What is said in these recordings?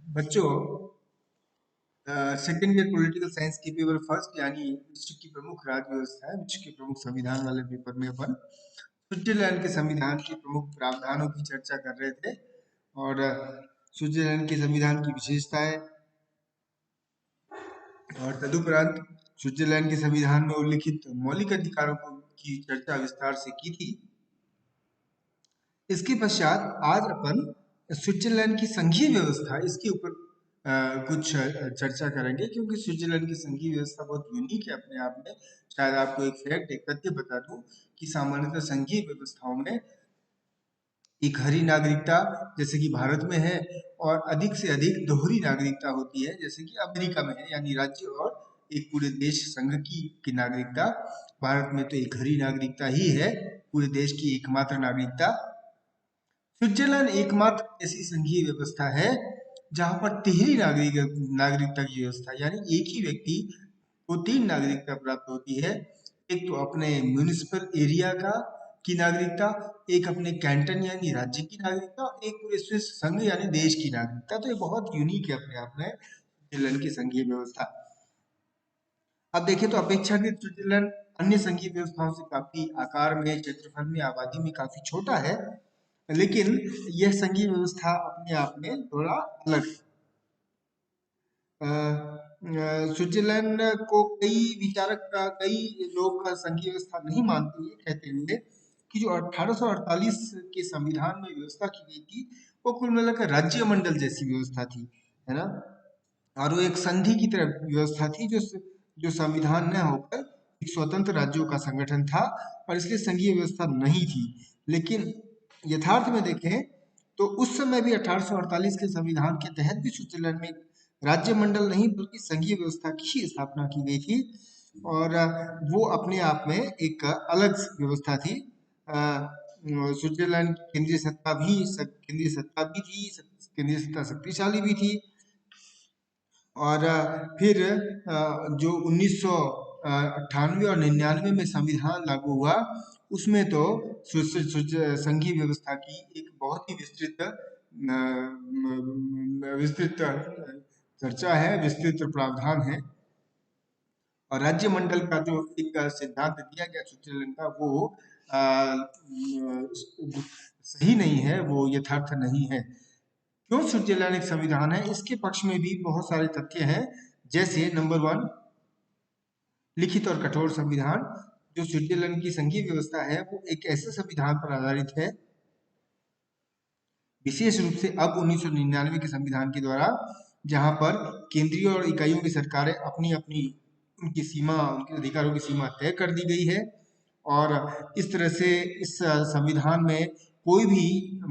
बच्चों, second year political science की paper first यानी विश्व की प्रमुख राज्य व्यवस्था है, विश्व के प्रमुख संविधान वाले पेपर में अपन स्विट्जरलैंड के संविधान के प्रमुख प्रावधानों की चर्चा कर रहे थे। और स्विट्जरलैंड के संविधान की विशेषताएं और तदुपरांत स्विट्जरलैंड के संविधान में उल्लिखित मौलिक अधिकारों की चर्चा विस्तार से की थी। इसके पश्चात आज अपन स्विट्जरलैंड की संघीय व्यवस्था इसके ऊपर कुछ चर्चा करेंगे, क्योंकि स्विट्जरलैंड की संघीय व्यवस्था बहुत यूनिक है अपने आप में। शायद आपको एक फैक्ट, एक तथ्य बता दूं कि सामान्यतः संघीय व्यवस्थाओं में एक हरी नागरिकता जैसे कि भारत में है, और अधिक से अधिक दोहरी नागरिकता होती है जैसे कि अमेरिका में है, यानी राज्य और एक पूरे देश संघ की नागरिकता। भारत में तो एक हरी नागरिकता ही है, पूरे देश की एकमात्र नागरिकता। स्विट्जरलैंड एकमात्र ऐसी संघीय व्यवस्था है जहां पर तिहरी नागरिकता की व्यवस्था, यानी एक ही व्यक्ति को तीन नागरिकता प्राप्त होती है। एक तो अपने म्यूनिसिपल एरिया का की नागरिकता, एक अपने कैंटन यानी राज्य की नागरिकता, और एक पूरे स्विस संघ यानी देश की नागरिकता। तो ये बहुत यूनिक है अपने आप में स्विट्जरलैंड की संघीय व्यवस्था। अब देखें तो अपेक्षाकृत स्विट्जरलैंड अन्य संघीय व्यवस्थाओं से काफी आकार में, क्षेत्रफल में, आबादी में काफी छोटा है, लेकिन यह संघीय व्यवस्था अपने आप में थोड़ा अलग है। स्विट्जरलैंड को कई विचारक कई लोग संघीय व्यवस्था नहीं मानते, ये कहते हुए कि जो 1848 के संविधान में व्यवस्था की गई थी वो कुल मिलाकर राज्य मंडल जैसी व्यवस्था थी, है ना। और वो एक संधि की तरह व्यवस्था थी, जो संविधान न होकर एक स्वतंत्र राज्यों का संगठन था, और इसलिए संघीय व्यवस्था नहीं थी। लेकिन यथार्थ में देखें तो उस समय भी 1848 के संविधान के तहत भी स्विट्जरलैंड में राज्य मंडल नहीं बल्कि संघीय व्यवस्था की ही स्थापना की गई थी। और वो अपने आप में एक अलग व्यवस्था थी। स्विट्जरलैंड की केंद्रीय सत्ता भी थी, केंद्रीय सत्ता शक्तिशाली भी थी। और फिर जो 1998 और 99 में संविधान लागू हुआ, उसमें तो संघीय व्यवस्था की एक बहुत ही विस्तृत चर्चा है, विस्तृत प्रावधान है। और राज्य मंडल का जो एक सिद्धांत दिया गया स्विट्जरलैंड का, वो सही नहीं है, वो यथार्थ नहीं है। क्यों स्विट्जरलैंड एक संविधान है, इसके पक्ष में भी बहुत सारे तथ्य हैं। जैसे नंबर 1, लिखित और कठोर संविधान। जो स्विट्जरलैंड की संघीय व्यवस्था है वो एक ऐसे संविधान पर आधारित है, विशेष रूप से अब 1999 के संविधान के द्वारा, जहां पर केंद्रीय और इकाइयों की सरकारें अपनी अपनी उनकी सीमा, उनके अधिकारों की सीमा तय कर दी गई है। और इस तरह से इस संविधान में कोई भी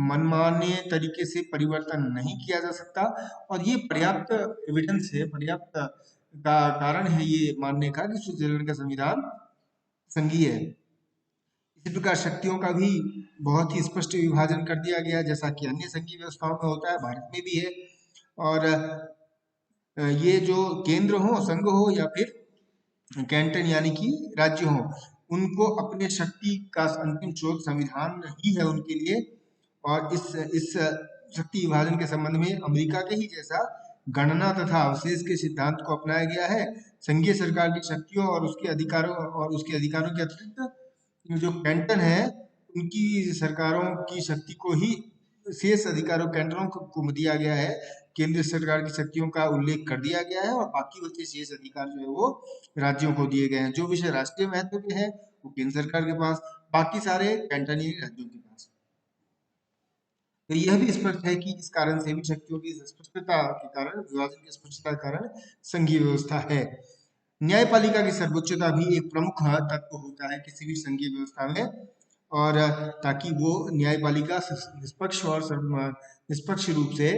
मनमाने तरीके से परिवर्तन नहीं किया जा सकता। और ये पर्याप्त एविडेंस है, पर्याप्त का कारण है ये मानने का कि स्विट्जरलैंड का संविधान संघीय है। इसी प्रकार शक्तियों का भी बहुत ही स्पष्ट विभाजन कर दिया गया, जैसा कि अन्य संघीय व्यवस्थाओं में होता है, भारत में भी है। और ये जो केंद्र हो, संघ हो, या फिर कैंटन यानी कि राज्य हो, उनको अपने शक्ति का अंतिम स्रोत संविधान ही है उनके लिए। और इस शक्ति विभाजन के संबंध में अमेरिका के ही जैसा गणना तथा अवशेष के सिद्धांत को अपनाया गया है। संघीय सरकार की शक्तियों और उसके अधिकारों के अतिरिक्त जो कैंटन है, उनकी सरकारों की शक्ति को ही, शेष अधिकारों कैंटनों को दिया गया है। केंद्र सरकार की शक्तियों का उल्लेख कर दिया गया है, और बाकी बचे शेष अधिकार जो है वो राज्यों को दिए गए हैं। जो विषय राष्ट्रीय महत्व के हैं वो केंद्र सरकार के पास, बाकी सारे कैंटनीय राज्यों के पास। तो यह भी स्पष्ट है कि इस कारण से भी शक्तियों की स्पष्टता के कारण, विभाजन की स्पष्टता के कारण संघीय व्यवस्था है। न्यायपालिका की सर्वोच्चता भी एक प्रमुख तत्व होता है किसी भी संघीय व्यवस्था में। और ताकि वो न्यायपालिका निष्पक्ष और निष्पक्ष रूप से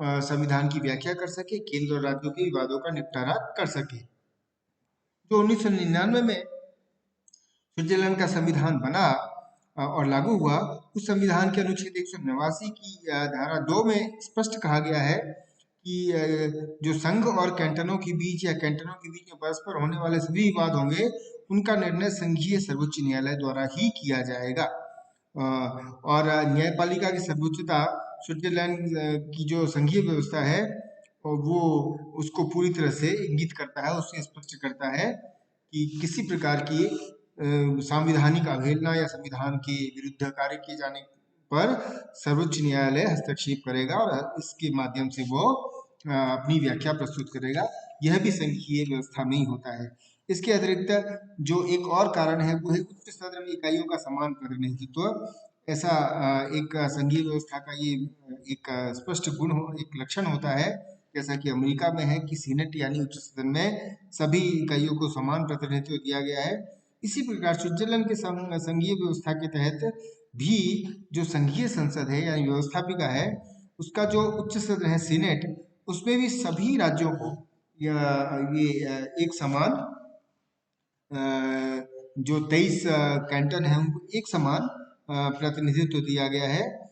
संविधान की व्याख्या कर सके, केंद्र और राज्यों के विवादों का निपटारा कर सके। जो 1999 में स्विट्जरलैंड का संविधान बना और लागू हुआ, उस संविधान के अनुच्छेद 189 की धारा 2 में स्पष्ट कहा गया है कि जो संघ और कैंटनों के बीच या कैंटनों के बीच में परस्पर होने वाले सभी विवाद होंगे, उनका निर्णय संघीय सर्वोच्च न्यायालय द्वारा ही किया जाएगा। और न्यायपालिका की सर्वोच्चता स्विट्जरलैंड की जो संघीय व्यवस्था है और वो उसको पूरी तरह से इंगित करता है, उससे स्पष्ट करता है कि किसी प्रकार की संवैधानिक अवहेलना या संविधान के विरुद्ध कार्य किए जाने पर सर्वोच्च न्यायालय हस्तक्षेप करेगा और इसके माध्यम से वो अपनी व्याख्या प्रस्तुत करेगा। यह भी संघीय व्यवस्था में ही होता है। इसके अतिरिक्त जो एक और कारण है वो है उच्च सदन में इकाइयों का समान प्रतिनिधित्व। ऐसा एक संघीय व्यवस्था का ये एक स्पष्ट गुण हो, एक लक्षण होता है, जैसा कि अमेरिका में है कि सीनेट यानी उच्च सदन में सभी इकाइयों को समान प्रतिनिधित्व दिया गया है। इसी प्रकार स्विट्जरलैंड के संघीय व्यवस्था के तहत भी जो संघीय संसद है यानी व्यवस्थापिका है, उसका जो उच्च सदन है सीनेट, उसमें भी सभी राज्यों को ये एक समान जो 23 कैंटन है उनको एक समान प्रतिनिधित्व दिया गया है।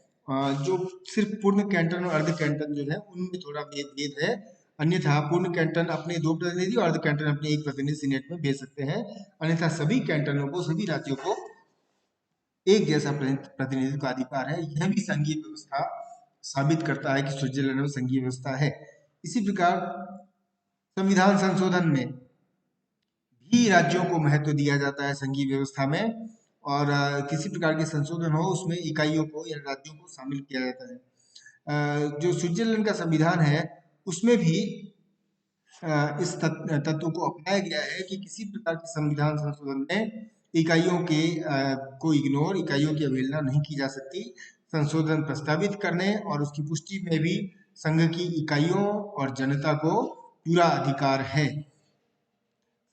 जो सिर्फ पूर्ण कैंटन और अर्ध कैंटन जो है उनमें थोड़ा भेद है। अन्यथा पूर्ण कैंटन अपने 2 प्रतिनिधि और अर्ध कैंटन अपने 1 प्रतिनिधि सीनेट में भेज सकते हैं। अन्यथा सभी कैंटनों को, सभी राज्यों को एक जैसा प्रतिनिधित्व का अधिकार है। यह भी संघीय व्यवस्था साबित करता है कि स्विट्जरलैंड में संघीय व्यवस्था है। इसी प्रकार संविधान संशोधन में भी राज्यों को महत्व दिया जाता है संघीय व्यवस्था में, और किसी प्रकार के संशोधन हो उसमें इकाइयों को या राज्यों को शामिल किया जाता है। जो स्विट्जरलैंड का संविधान है उसमें भी इस तत्व को अपनाया गया है कि किसी प्रकार के संविधान संशोधन में इकाइयों के को इग्नोर, इकाइयों की अवहेलना नहीं की जा सकती। संशोधन प्रस्तावित करने और उसकी पुष्टि में भी संघ की इकाइयों और जनता को पूरा अधिकार है।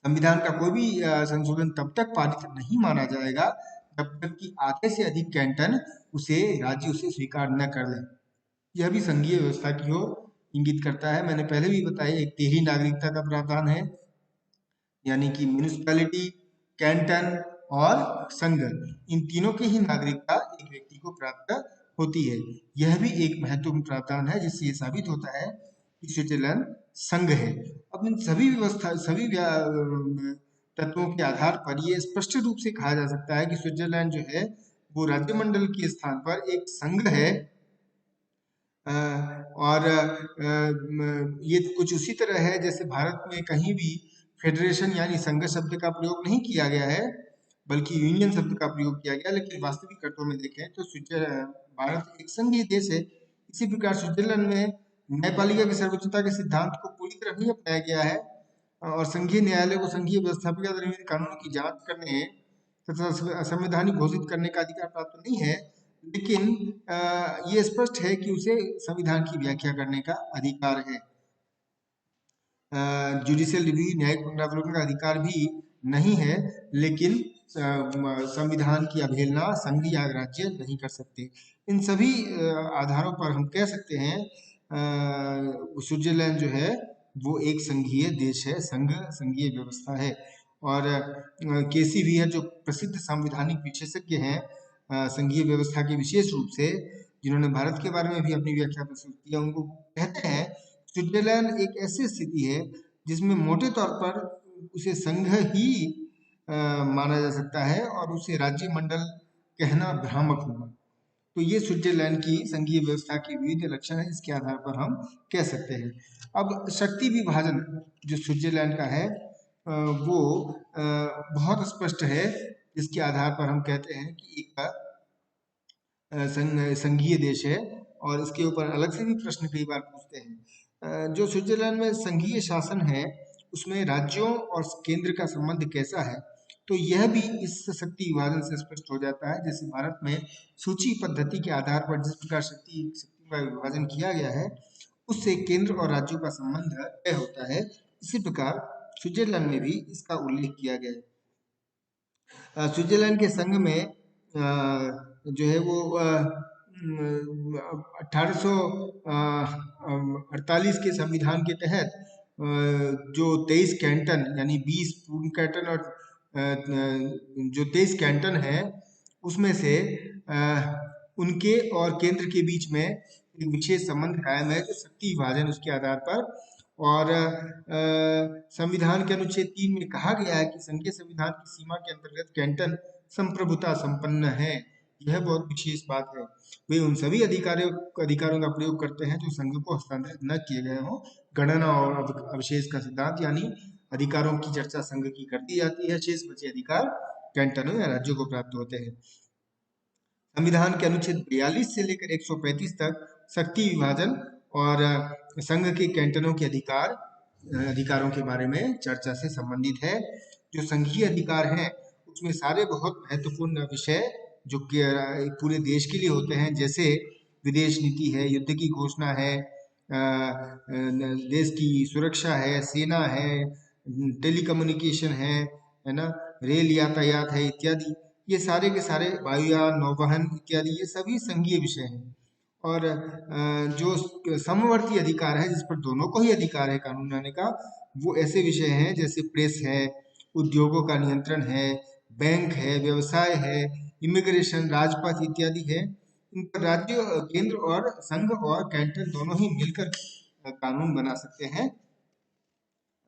संविधान का कोई भी संशोधन तब तक पारित नहीं माना जाएगा जब तक कि आधे से अधिक कैंटन राज्य उसे स्वीकार न कर लें। यह भी संघीय व्यवस्था की ओर इंगित करता है। मैंने पहले भी बताया, एक 13 नागरिकता का प्रावधान है, यानी कि म्यूनिसिपैलिटी, कैंटन और संघ, इन तीनों की ही नागरिकता एक व्यक्ति को प्राप्त होती है। यह भी एक महत्वपूर्ण प्रावधान है जिससे ये साबित होता है कि स्विट्जरलैंड संघ है। अब इन सभी व्यवस्था, सभी तत्वों के आधार पर ये स्पष्ट रूप से कहा जा सकता है कि स्विट्जरलैंड जो है वो राज्यमंडल के स्थान पर एक संघ है। और ये कुछ उसी तरह है जैसे भारत में कहीं भी फेडरेशन यानी संघ शब्द का प्रयोग नहीं किया गया है, बल्कि यूनियन शब्द का प्रयोग किया गया। लेकिन वास्तविक अर्थों में देखें तो भारत एक संघीय देश है। इसी प्रकार स्विट्जरलैंड में न्यायपालिका की सर्वोच्चता के सिद्धांत को पूरी तरह नहीं अपनाया गया है, और संघीय न्यायालय को संघीय व्यवस्थापिका द्वारा निर्मित कानूनों की जांच करने तथा संवैधानिक घोषित करने का अधिकार प्राप्त नहीं है। लेकिन ये स्पष्ट है कि उसे संविधान की व्याख्या करने का अधिकार है। जुडिशियल रिव्यू, न्यायिक पुनरावलोकन का अधिकार भी नहीं है, लेकिन संविधान की अवहेलना संघ या राज्य नहीं कर सकते। इन सभी आधारों पर हम कह सकते हैं स्विट्जरलैंड जो है वो एक संघीय देश है, संघीय व्यवस्था है। और केसी वीयर जो प्रसिद्ध संवैधानिक विशेषज्ञ हैं संघीय व्यवस्था के विशेष रूप से, जिन्होंने भारत के बारे में भी अपनी व्याख्या प्रस्तुत की है, उनको कहते हैं स्विट्जरलैंड एक ऐसी स्थिति है जिसमें मोटे तौर पर उसे संघ ही माना जा सकता है और उसे राज्य मंडल कहना भ्रामक होगा। तो ये स्विट्जरलैंड की संघीय व्यवस्था के विविध लक्षण है, इसके आधार पर हम कह सकते हैं। अब शक्ति विभाजन जो स्विट्जरलैंड का है वो बहुत स्पष्ट है, जिसके आधार पर हम कहते हैं कि एक संघीय देश है। और इसके ऊपर अलग से भी प्रश्न कई बार पूछते हैं। जो स्विट्जरलैंड में संघीय शासन है उसमें राज्यों और केंद्र का संबंध कैसा है, तो यह भी इस शक्ति विभाजन से स्पष्ट हो जाता है। जैसे भारत में सूची पद्धति के आधार पर जिस प्रकार शक्ति का विभाजन किया गया है, उससे केंद्र और राज्यों का संबंध तय होता है। इसी प्रकार स्विट्जरलैंड में भी इसका उल्लेख किया गया है। स्विट्जरलैंड के संघ में जो है वो 1848 के संविधान के तहत जो 23 कैंटन यानी 20 पूर्ण कैंटन और जो 23 कैंटन है उसमें से उनके और केंद्र के बीच में एक विशेष संबंध कायम है, जो शक्ति विभाजन उसके आधार पर। और संविधान के अनुच्छेद 3 में कहा गया है कि संघीय संविधान की सीमा के अंतर्गत कैंटन संप्रभुता संपन्न है, यह बहुत विशेष बात है। वे उन सभी अधिकारों का प्रयोग करते हैं जो संघ को हस्तांतरित न किए गए हों। गणना और अवशेष का सिद्धांत, यानी अधिकारों की चर्चा संघ की कर दी जाती है, शेष बचे अधिकार कैंटनों या राज्यों को प्राप्त होते हैं। संविधान के अनुच्छेद 42 से लेकर 135 तक शक्ति विभाजन और संघ के कैंटनों के अधिकारों के बारे में चर्चा से संबंधित है। जो संघीय अधिकार हैं उसमें सारे बहुत महत्वपूर्ण विषय जो कि पूरे देश के लिए होते हैं, जैसे विदेश नीति है, युद्ध की घोषणा है, देश की सुरक्षा है, सेना है, टेलीकम्युनिकेशन है ना, रेल यातायात है इत्यादि, ये सारे के सारे, वायुयान, नौवहन इत्यादि, ये सभी संघीय विषय हैं। और जो समवर्ती अधिकार है जिस पर दोनों को ही अधिकार है कानून बनाने का, वो ऐसे विषय हैं जैसे प्रेस है, उद्योगों का नियंत्रण है, बैंक है, व्यवसाय है, इमिग्रेशन, राजपथ इत्यादि है। इन पर राज्य, केंद्र और संघ और कैंटन दोनों ही मिलकर कानून बना सकते हैं।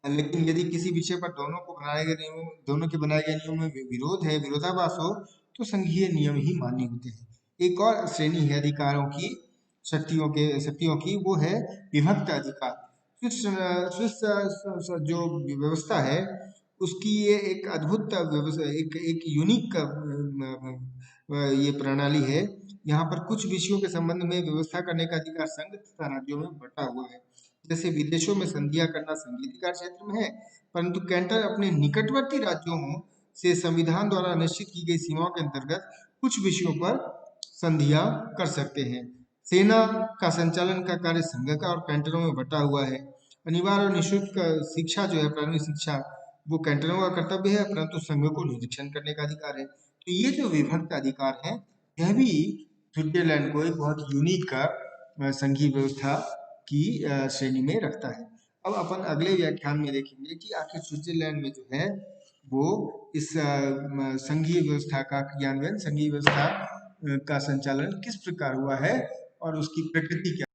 लेकिन यदि किसी विषय पर दोनों के बनाए गए नियमों में विरोध है, विरोधाभास हो, तो संघीय नियम ही मान्य होते हैं। एक और श्रेणी है अधिकारों की, शक्तियों की, वो है विभक्त अधिकार। स्विस जो व्यवस्था है उसकी ये एक अद्भुत व्यवस्था, एक यूनिक ये प्रणाली है। यहाँ पर कुछ विषयों के संबंध में व्यवस्था करने का अधिकार संघ तथा राज्यों में बटा हुआ है। जैसे विदेशों में संधियां करना संघीय अधिकार क्षेत्र में है, परंतु कैंटर अपने निकटवर्ती राज्यों से संविधान द्वारा निश्चित की गई सीमाओं के अंतर्गत कुछ विषयों पर संधियां कर सकते हैं। सेना का संचालन का कार्य संघ का और कैंटरों में बटा हुआ है। अनिवार्य और निःशुल्क शिक्षा जो है, प्राथमिक शिक्षा, वो कैंटरों का कर्तव्य है, परंतु संघ को निरीक्षण करने का अधिकार है। तो ये जो विभक्त अधिकार है, यह भी स्विट्जरलैंड को एक बहुत यूनिक संघीय व्यवस्था की श्रेणी में रखता है। अब अपन अगले व्याख्यान में देखेंगे कि आखिर स्विट्जरलैंड में जो है वो इस संघीय व्यवस्था का क्रियान्वयन, संघीय व्यवस्था का संचालन किस प्रकार हुआ है और उसकी प्रकृति क्या